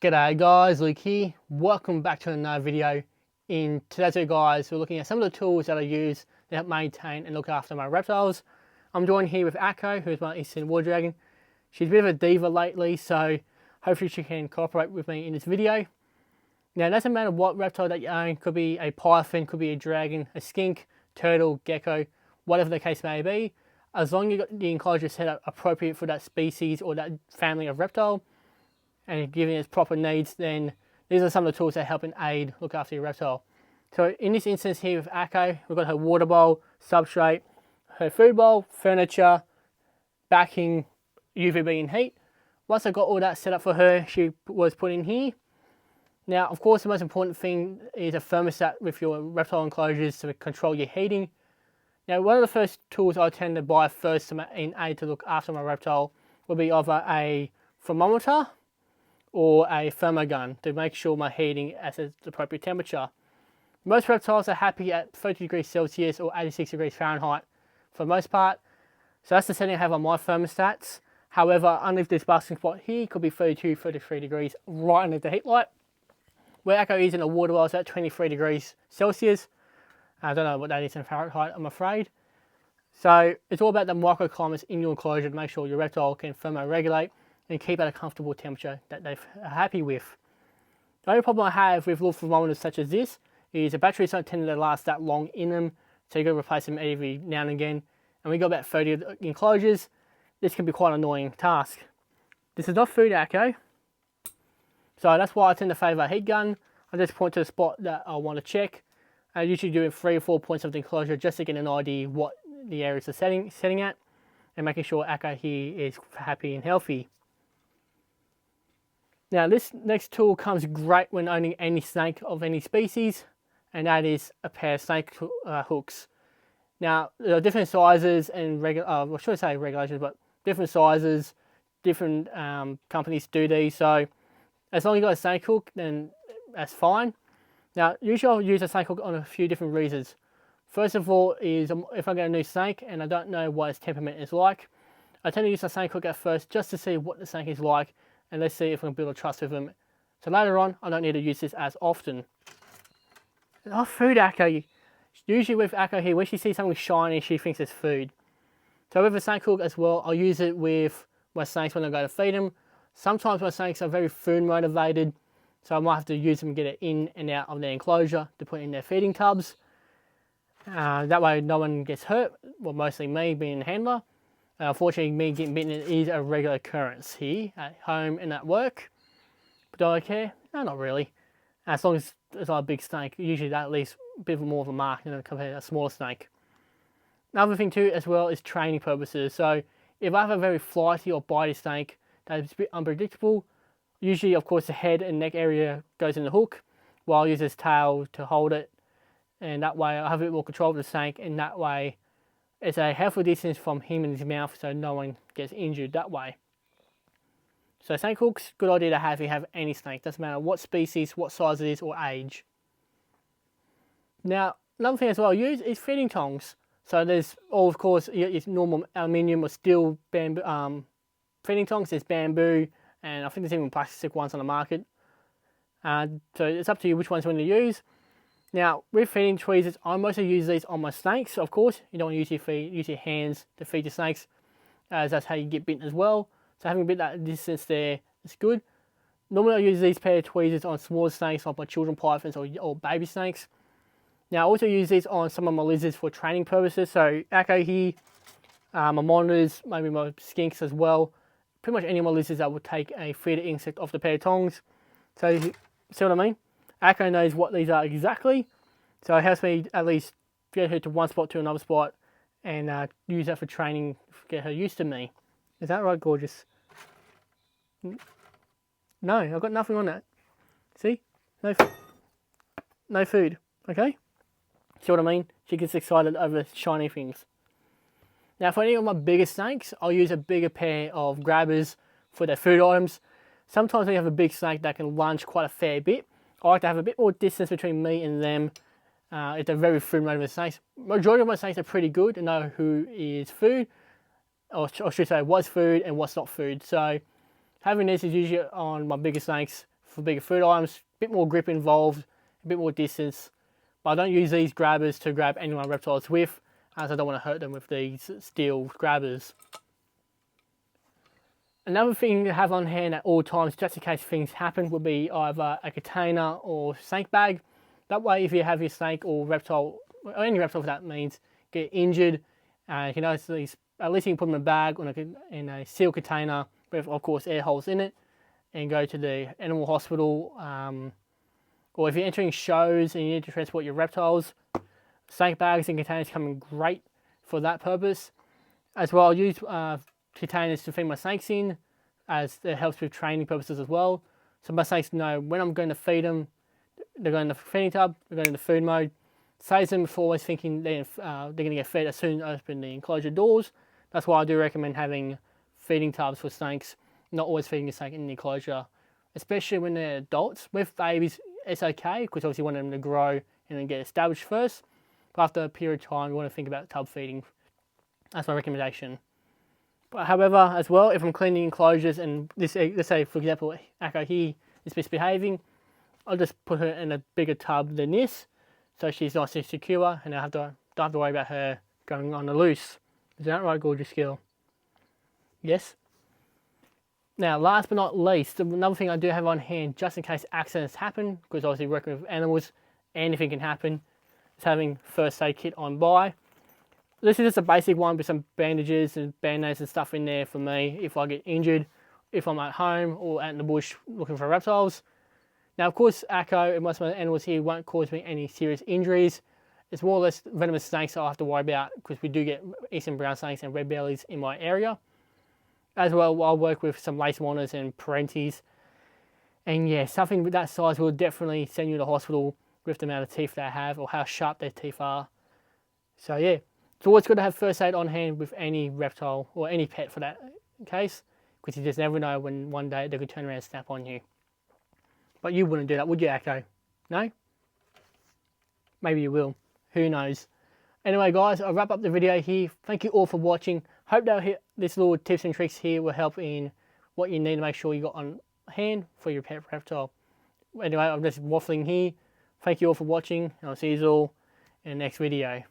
G'day guys, Luke here. Welcome back to another video. In today's video guys, we're looking at some of the tools that I use to help maintain and look after my reptiles. I'm joined here with Akko, who's my Eastern War Dragon. She's a bit of a diva lately, so hopefully she can cooperate with me in this video. Now it doesn't matter what reptile that you own, could be a python, could be a dragon, a skink, turtle, gecko, whatever the case may be. As long as you've got the enclosure set up appropriate for that species or that family of reptile, and giving its proper needs, then these are some of the tools that help and aid look after your reptile. So in this instance here with Akko, we've got her water bowl, substrate, her food bowl, furniture, backing, UVB and heat. Once I got all that set up for her, she was put in here. Now, of course, the most important thing is a thermostat with your reptile enclosures to control your heating. Now, one of the first tools I tend to buy first in aid to look after my reptile will be either a thermometer or a thermogun to make sure my heating is at the appropriate temperature. Most reptiles are happy at 30 degrees Celsius or 86 degrees Fahrenheit for the most part. So that's the setting I have on my thermostats. However, underneath this basking spot here could be 32, 33 degrees right underneath the heat light. Where Akko is in a water well, it's at 23 degrees Celsius. I don't know what that is in Fahrenheit, I'm afraid. So it's all about the microclimates in your enclosure to make sure your reptile can thermoregulate and keep at a comfortable temperature that they're happy with. The only problem I have with little thermometers such as this is the batteries don't tend to last that long in them, so you've got to replace them every now and again. And we got about 30 enclosures. This can be quite an annoying task. This is not food, Akko, so that's why I tend to favour a heat gun. I just point to the spot that I want to check. I usually do 3 or 4 points of the enclosure just to get an idea what the areas are setting at, and making sure Akko here is happy and healthy. Now this next tool comes great when owning any snake of any species, and that is a pair of snake hooks. Now there are different sizes and I shouldn't say regulations, but different sizes, different companies do these. So as long as you've got a snake hook, then that's fine. Now usually I'll use a snake hook on a few different reasons. First of all is if I get a new snake and I don't know what its temperament is like, I tend to use a snake hook at first just to see what the snake is like, and let's see if we can build a trust with them. So later on, I don't need to use this as often. Oh, food, Akko. Usually with Akko here, when she sees something shiny, she thinks it's food. So with a snake hook as well, I'll use it with my snakes when I go to feed them. Sometimes my snakes are very food motivated, so I might have to use them to get it in and out of their enclosure to put in their feeding tubs. That way no one gets hurt, well, mostly me being a handler. Unfortunately, me getting bitten is a regular occurrence here at home and at work. But do I care? No, not really. As long as it's not a big snake, usually that leaves a bit more of a mark compared to a smaller snake. Another thing too as well is training purposes. So if I have a very flighty or bitey snake that is a bit unpredictable, usually of course the head and neck area goes in the hook, while I'll use his tail to hold it. And that way I have a bit more control of the snake, and that way it's a healthy distance from him and his mouth, so no one gets injured that way. So snake hooks, good idea to have if you have any snake. Doesn't matter what species, what size it is, or age. Now, another thing as well I use is feeding tongs. So there's, of course, your normal aluminium or steel bamboo, feeding tongs. There's bamboo, and I think there's even plastic ones on the market. So it's up to you which ones you want to use. Now, with feeding tweezers, I mostly use these on my snakes. Of course, you don't want to use your hands to feed your snakes, as that's how you get bitten as well. So having a bit that distance there is good. Normally I use these pair of tweezers on smaller snakes like my children pythons or baby snakes. Now I also use these on some of my lizards for training purposes. So Akko here, my monitors, maybe my skinks as well. Pretty much any of my lizards that would take a feeder insect off the pair of tongs. So you see what I mean? Akko knows what these are exactly, so it helps me at least get her to one spot to another spot and use that for training, get her used to me. Is that right, gorgeous? No, I've got nothing on that. See? No food, okay? See what I mean? She gets excited over shiny things. Now for any of my bigger snakes, I'll use a bigger pair of grabbers for their food items. Sometimes when you have a big snake that can lunge quite a fair bit, I like to have a bit more distance between me and them if they're very food motivated snakes. Majority of my snakes are pretty good to know who is food, or I should say what's food and what's not food. So having this is usually on my bigger snakes for bigger food items, a bit more grip involved, a bit more distance. But I don't use these grabbers to grab any of my reptiles with, as I don't want to hurt them with these steel grabbers. Another thing to have on hand at all times, just in case things happen, would be either a container or snake bag. That way, if you have your snake or reptile, or any reptile for that means, get injured, you can at least you can put them in a bag or in a sealed container with, of course, air holes in it, and go to the animal hospital. Or if you're entering shows and you need to transport your reptiles, snake bags and containers come in great for that purpose. As well, I'll use containers to feed my snakes in, as it helps with training purposes as well. So my snakes know when I'm going to feed them, they're going in the feeding tub, they're going in the food mode. Saves them from always thinking they're going to get fed as soon as I open the enclosure doors. That's why I do recommend having feeding tubs for snakes, not always feeding the snake in the enclosure, especially when they're adults. With babies, it's okay, because obviously you want them to grow and then get established first. But after a period of time, you want to think about tub feeding. That's my recommendation. But however, as well, if I'm cleaning enclosures and let's say, for example, Akko here is misbehaving, I'll just put her in a bigger tub than this, so she's nice and secure, and I don't have to worry about her going on the loose. Is that right, gorgeous girl? Yes? Now, last but not least, another thing I do have on hand, just in case accidents happen, because obviously working with animals, anything can happen, is having first aid kit on by. This is just a basic one with some bandages and band-aids and stuff in there for me if I get injured, if I'm at home or out in the bush looking for reptiles. Now, of course, Akko and most of my animals here won't cause me any serious injuries. It's more or less venomous snakes I have to worry about, because we do get eastern brown snakes and red bellies in my area. As well, I'll work with some lace wanders and parentes. And yeah, something with that size will definitely send you to hospital with the amount of teeth they have or how sharp their teeth are. So yeah, it's always good to have first aid on hand with any reptile or any pet for that case, because you just never know when one day they could turn around and snap on you. But you wouldn't do that, would you, Akko? No? Maybe you will. Who knows? Anyway, guys, I'll wrap up the video here. Thank you all for watching. Hope that this little tips and tricks here will help in what you need to make sure you got on hand for your pet reptile. Anyway, I'm just waffling here. Thank you all for watching, and I'll see you all in the next video.